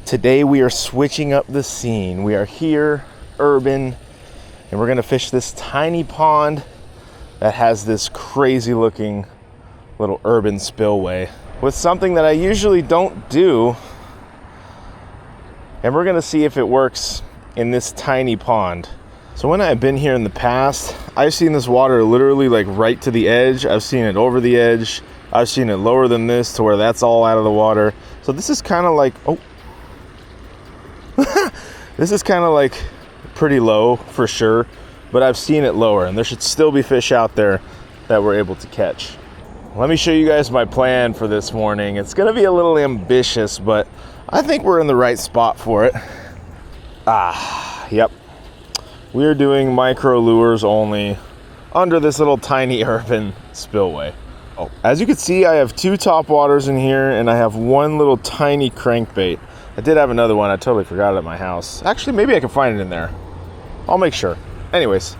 Today we are switching up the scene. We are here, urban, and we're gonna fish this tiny pond that has this crazy looking little urban spillway with something that I usually don't do. And we're gonna see if it works in this tiny pond. So when I've been here in the past, I've seen this water literally like right to the edge. I've seen it over the edge. I've seen it lower than this to where that's all out of the water. So this is kind of like, oh, this is kind of like pretty low for sure, but I've seen it lower and there should still be fish out there that we're able to catch. Let me show you guys my plan for this morning. It's gonna be a little ambitious, but I think we're in the right spot for it. Yep. We're doing micro lures only under this little tiny urban spillway. Oh, as you can see, I have 2 top waters in here and I have 1 little tiny crankbait. I did have another one. I totally forgot it at my house. Actually, maybe I can find it in there. I'll make sure. Anyways,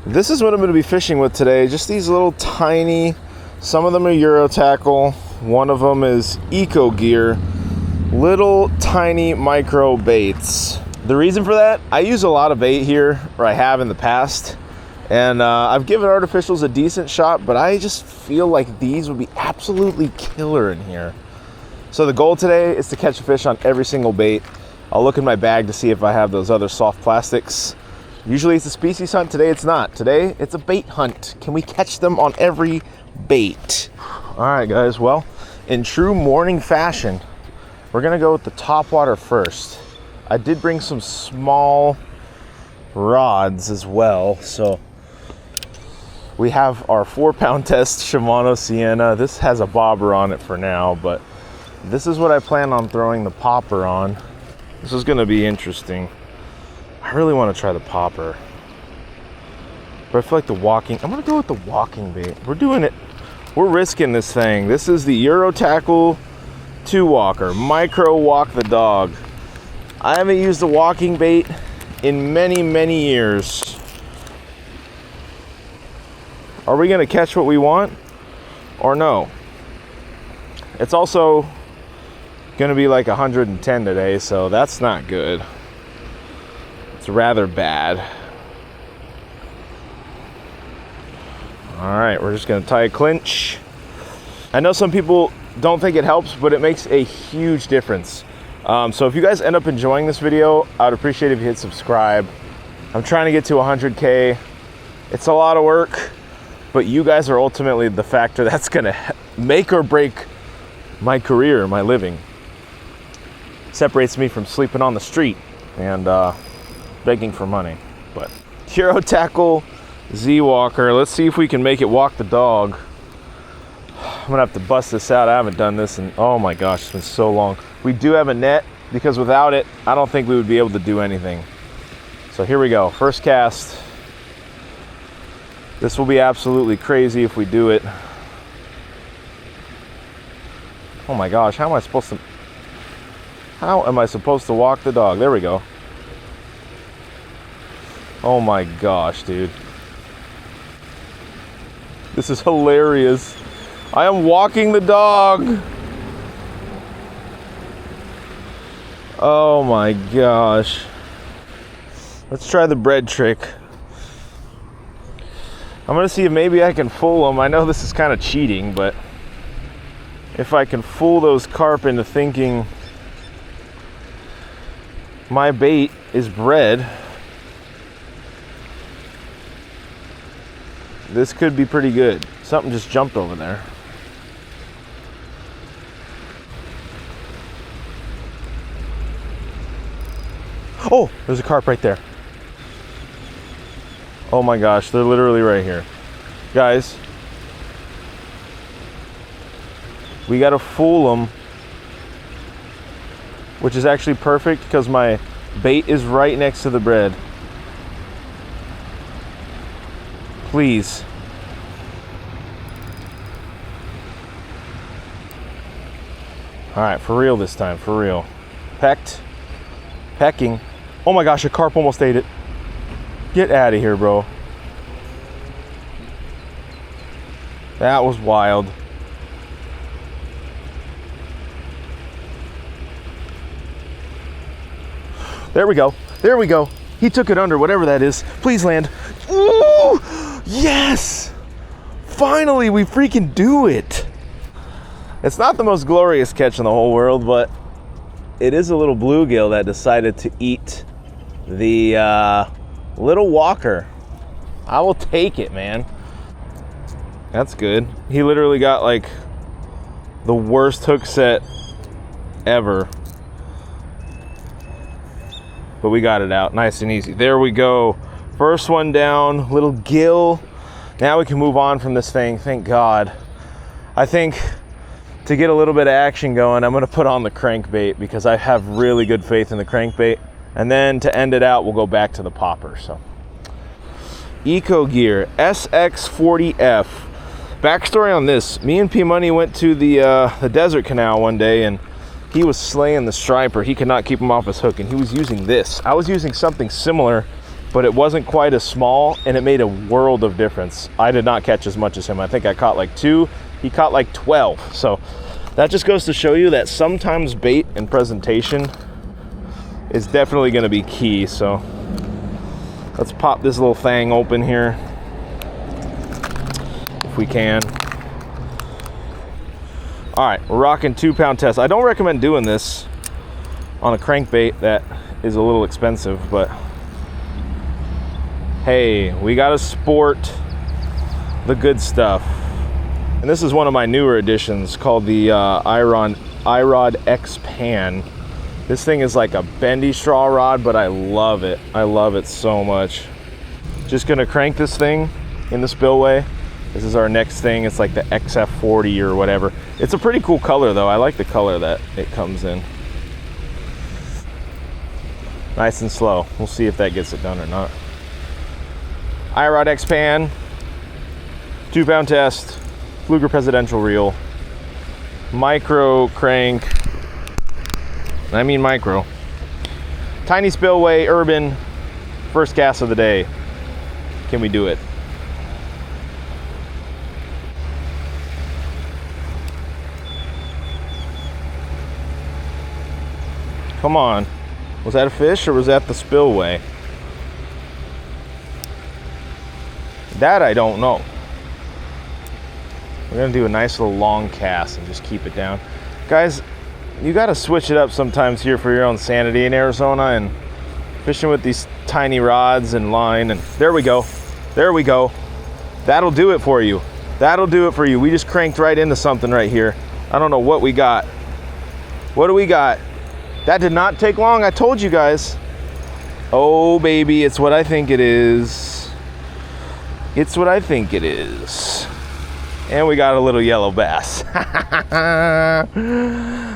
this is what I'm going to be fishing with today. Just these little tiny, some of them are Euro tackle. One of them is Eco Gear. Little tiny micro baits. The reason for that, I use a lot of bait here, or I have in the past. And I've given artificials a decent shot, but I just feel like these would be absolutely killer in here. So the goal today is to catch a fish on every single bait. I'll look in my bag to see if I have those other soft plastics. Usually it's a species hunt. Today it's not. Today it's a bait hunt. Can we catch them on every bait? All right, guys. Well, in true morning fashion, we're gonna go with the top water first. I did bring some small rods as well. So we have our 4-pound test Shimano Sienna. This has a bobber on it for now, but this is what I plan on throwing the popper on. This is gonna be interesting. I really wanna try the popper, but I feel like I'm gonna go with the walking bait. We're doing it. We're risking this thing. This is the Euro Tackle 2-walker, micro walk the dog. I haven't used a walking bait in many, many years. Are we gonna catch what we want or no? It's also gonna be like 110 today, so that's not good. It's rather bad. All right, we're just gonna tie a clinch. I know some people don't think it helps, but it makes a huge difference. So if you guys end up enjoying this video, I'd appreciate if you hit subscribe. I'm trying to get to 100K. It's a lot of work, but you guys are ultimately the factor that's gonna make or break my career, my living. Separates me from sleeping on the street and begging for money. But Euro Tackle Z Walker, let's see if we can make it walk the dog. I'm gonna have to bust this out. I haven't done this in, oh my gosh, it's been so long. We do have a net because without it, I don't think we would be able to do anything. So here we go, first cast. This will be absolutely crazy if we do it. Oh my gosh, how am I supposed to walk the dog? There we go. Oh my gosh, dude. This is hilarious. I am walking the dog. Oh my gosh. Let's try the bread trick. I'm gonna see if maybe I can fool them. I know this is kind of cheating, but if I can fool those carp into thinking my bait is bread, this could be pretty good. Something just jumped over there. Oh, there's a carp right there. Oh my gosh, they're literally right here. Guys, we gotta fool them, which is actually perfect because my bait is right next to the bread. Please. All right, for real this time, for real. Pecking. Oh my gosh, a carp almost ate it. Get out of here, bro. That was wild. There we go. There we go. He took it under, whatever that is. Please land. Ooh! Yes! Finally, we freaking do it. It's not the most glorious catch in the whole world, but it is a little bluegill that decided to eat the little walker. I will take it, man. That's good. He literally got like the worst hook set ever. But we got it out nice and easy. There we go. First one down, little gill. Now we can move on from this thing, thank God. I think to get a little bit of action going, I'm gonna put on the crankbait because I have really good faith in the crankbait. And then to end it out, we'll go back to the popper. So, Eco Gear SX40F. Backstory on this: me and P Money went to the desert canal one day, and he was slaying the striper. He could not keep him off his hook, and he was using this. I was using something similar, but it wasn't quite as small, and it made a world of difference. I did not catch as much as him. I think I caught like 2. He caught like 12. So that just goes to show you that sometimes bait and presentation is definitely going to be key. So let's pop this little thing open here if we can. All right, we're rocking 2-pound test. I don't recommend doing this on a crankbait that is a little expensive, but hey, we got to sport the good stuff. And this is one of my newer additions called the iRod X Pan. This thing is like a bendy straw rod, but I love it. I love it so much. Just gonna crank this thing in the Spillway. This is our next thing. It's like the XF40 or whatever. It's a pretty cool color though. I like the color that it comes in. Nice and slow. We'll see if that gets it done or not. iRod X Pan, 2-pound test, Fluger Presidential reel, micro crank. I mean micro. Tiny Spillway, urban, first cast of the day. Can we do it? Come on. Was that a fish or was that the Spillway? That I don't know. We're gonna do a nice little long cast and just keep it down. Guys, you gotta switch it up sometimes here for your own sanity in Arizona and fishing with these tiny rods and line. And there we go. There we go. That'll do it for you. That'll do it for you. We just cranked right into something right here. I don't know what we got. What do we got? That did not take long. I told you guys. Oh, baby, it's what I think it is. It's what I think it is. And we got a little yellow bass.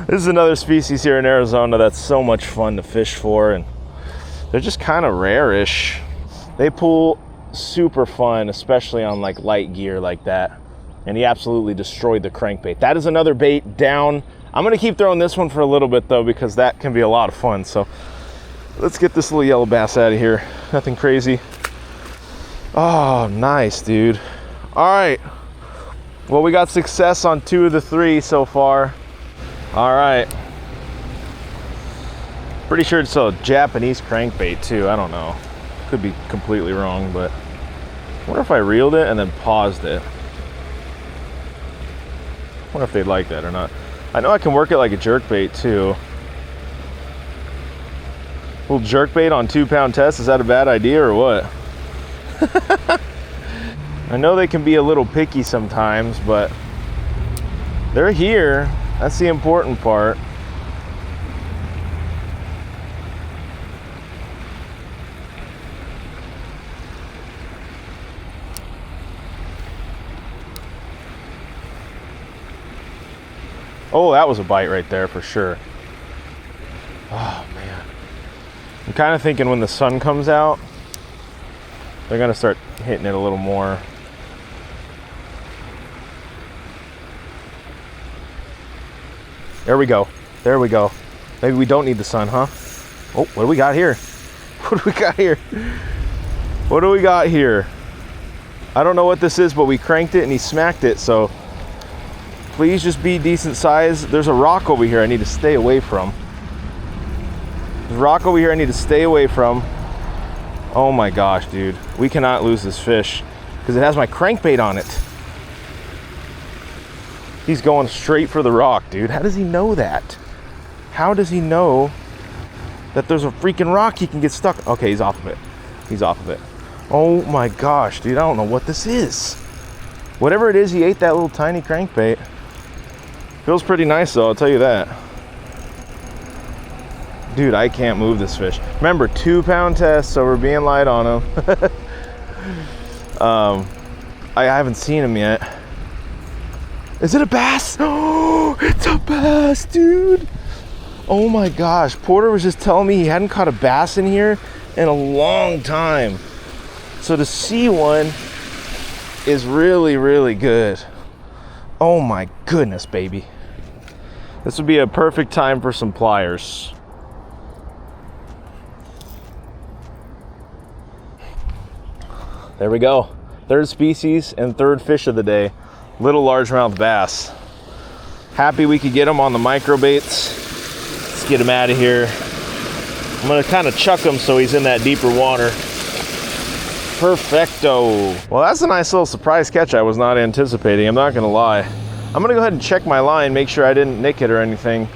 This is another species here in Arizona that's so much fun to fish for, and they're just kind of rare-ish. They pull super fun, especially on like light gear like that. And he absolutely destroyed the crankbait. That is another bait down. I'm gonna keep throwing this one for a little bit though, because that can be a lot of fun. So let's get this little yellow bass out of here. Nothing crazy. Oh, nice, dude. All right. Well, we got success on 2 of the 3 so far. All right. Pretty sure it's a Japanese crankbait too. I don't know. Could be completely wrong, but I wonder if I reeled it and then paused it. I wonder if they'd like that or not. I know I can work it like a jerkbait too. A little jerkbait on 2-pound test, is that a bad idea or what? I know they can be a little picky sometimes, but they're here. That's the important part. Oh, that was a bite right there for sure. Oh, man. I'm kind of thinking when the sun comes out, they're going to start hitting it a little more. There we go. There we go. Maybe we don't need the sun, huh? Oh, what do we got here? What do we got here? What do we got here? I don't know what this is, but we cranked it and he smacked it, so please just be decent size. There's a rock over here I need to stay away from. rock over here I need to stay away from. Oh my gosh, dude. We cannot lose this fish because it has my crankbait on it. He's going straight for the rock, dude. How does he know that? How does he know that there's a freaking rock he can get stuck? Okay, he's off of it. He's off of it. Oh my gosh, dude. I don't know what this is. Whatever it is, he ate that little tiny crankbait. Feels pretty nice though, I'll tell you that. Dude, I can't move this fish. Remember, 2-pound test, so we're being light on him. I haven't seen him yet. Is it a bass? Oh, it's a bass, dude. Oh my gosh. Porter was just telling me he hadn't caught a bass in here in a long time. So to see one is really, really good. Oh my goodness, baby. This would be a perfect time for some pliers. There we go. Third species and third fish of the day. Little largemouth bass. Happy we could get him on the micro baits. Let's get him out of here. I'm gonna kind of chuck him so he's in that deeper water. Perfecto. Well, that's a nice little surprise catch I was not anticipating, I'm not gonna lie. I'm gonna go ahead and check my line, make sure I didn't nick it or anything.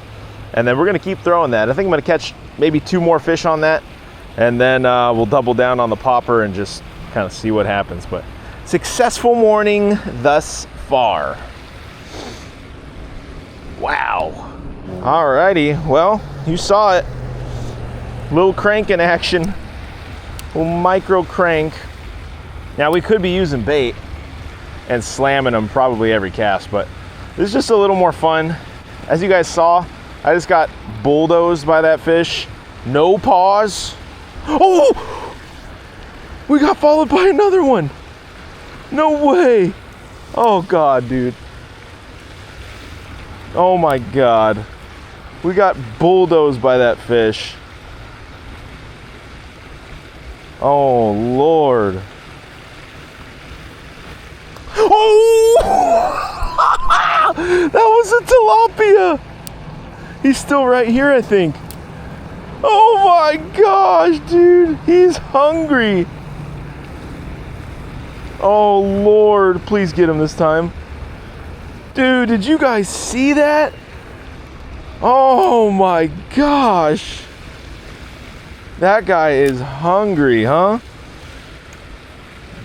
And then we're gonna keep throwing that. I think I'm gonna catch maybe 2 more fish on that. And then we'll double down on the popper and just kind of see what happens. But successful morning thus far. Wow. Alrighty, well, you saw it. Little crank in action. Little micro crank. Now we could be using bait and slamming them probably every cast, but this is just a little more fun. As you guys saw, I just got bulldozed by that fish. No pause. Oh! We got followed by another one. No way. Oh God, dude. Oh my God. We got bulldozed by that fish. Oh Lord. Oh! That was a tilapia. He's still right here, I think. Oh my gosh, dude. He's hungry. Oh Lord, please get him this time. Dude, did you guys see that? Oh my gosh. That guy is hungry, huh?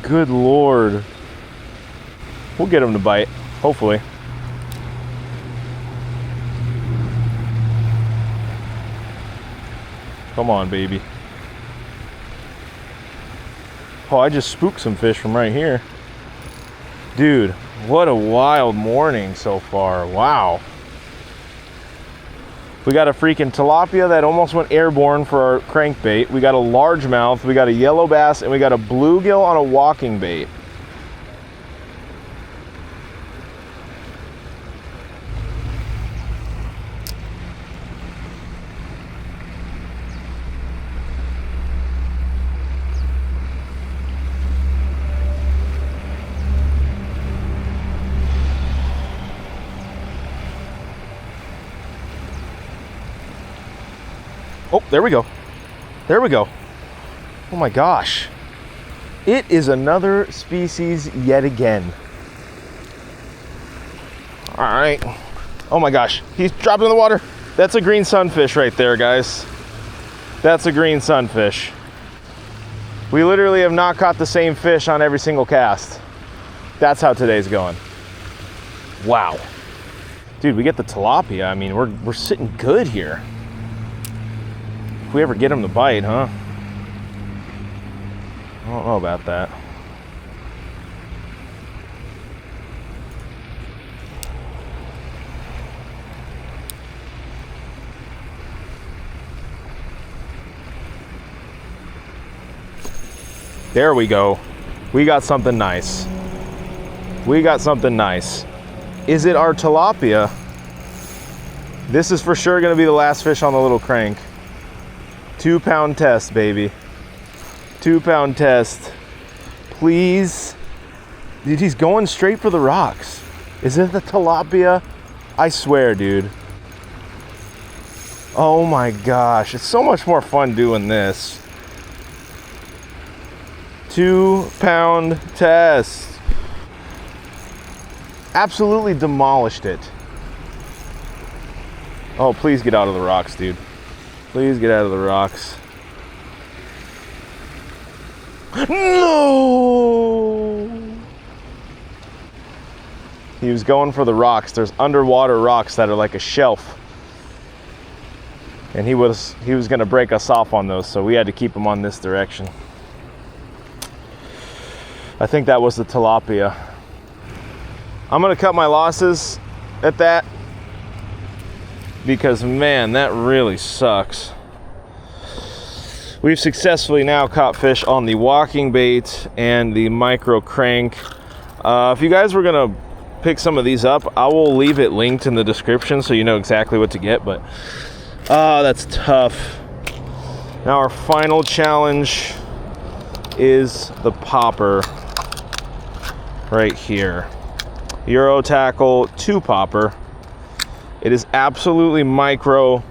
Good Lord. We'll get him to bite, hopefully. Come on, baby. Oh, I just spooked some fish from right here. Dude, what a wild morning so far. Wow. We got a freaking tilapia that almost went airborne for our crankbait. We got a largemouth, we got a yellow bass, and we got a bluegill on a walking bait. Oh, there we go. There we go. Oh my gosh. It is another species yet again. All right. Oh my gosh. He's dropped in the water. That's a green sunfish right there, guys. That's a green sunfish. We literally have not caught the same fish on every single cast. That's how today's going. Wow. Dude, we get the tilapia. I mean, we're sitting good here. If we ever get him to bite, huh? I don't know about that. There we go. We got something nice. We got something nice. Is it our tilapia? This is for sure gonna be the last fish on the little crank. 2-pound test, baby. 2-pound test. Please. Dude, he's going straight for the rocks. Is it the tilapia? I swear, dude. Oh my gosh, it's so much more fun doing this. 2 pound test. Absolutely demolished it. Oh, please get out of the rocks, dude. Please get out of the rocks. No! He was going for the rocks. There's underwater rocks that are like a shelf. And he was gonna break us off on those, so we had to keep him on this direction. I think that was the tilapia. I'm gonna cut my losses at that because man, that really sucks. We've successfully now caught fish on the walking bait and the micro crank. If you guys were gonna pick some of these up, I will leave it linked in the description so you know exactly what to get, but that's tough. Now our final challenge is the popper right here. Euro Tackle 2 popper. It is absolutely micro.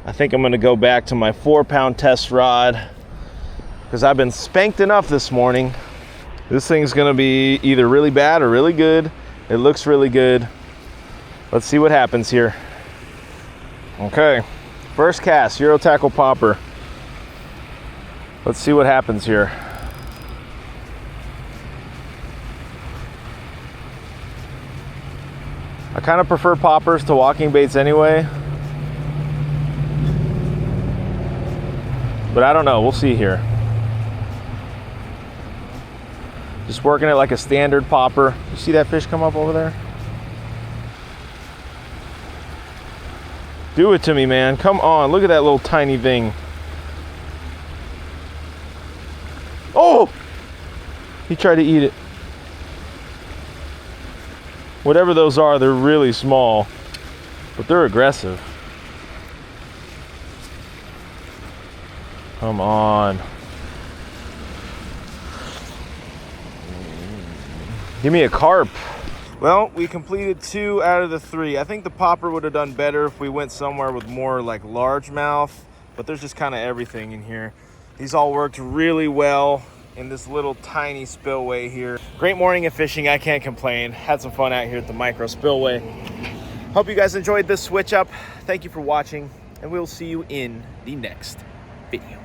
I think I'm gonna go back to my 4 pound test rod because I've been spanked enough this morning. This thing's gonna be either really bad or really good. It looks really good. Let's see what happens here. Okay. First cast, Euro Tackle popper. Let's see what happens here. I kind of prefer poppers to walking baits anyway. But I don't know, we'll see here. Just working it like a standard popper. You see that fish come up over there? Do it to me, man. Come on. Look at that little tiny thing. Oh! He tried to eat it. Whatever those are, they're really small, but they're aggressive. Come on. Give me a carp. Well, we completed 2 out of the 3. I think the popper would have done better if we went somewhere with more like largemouth, but there's just kind of everything in here. These all worked really well in this little tiny spillway here. Great morning of fishing, I can't complain. Had some fun out here at the micro spillway. Hope you guys enjoyed this switch up. Thank you for watching, and we'll see you in the next video.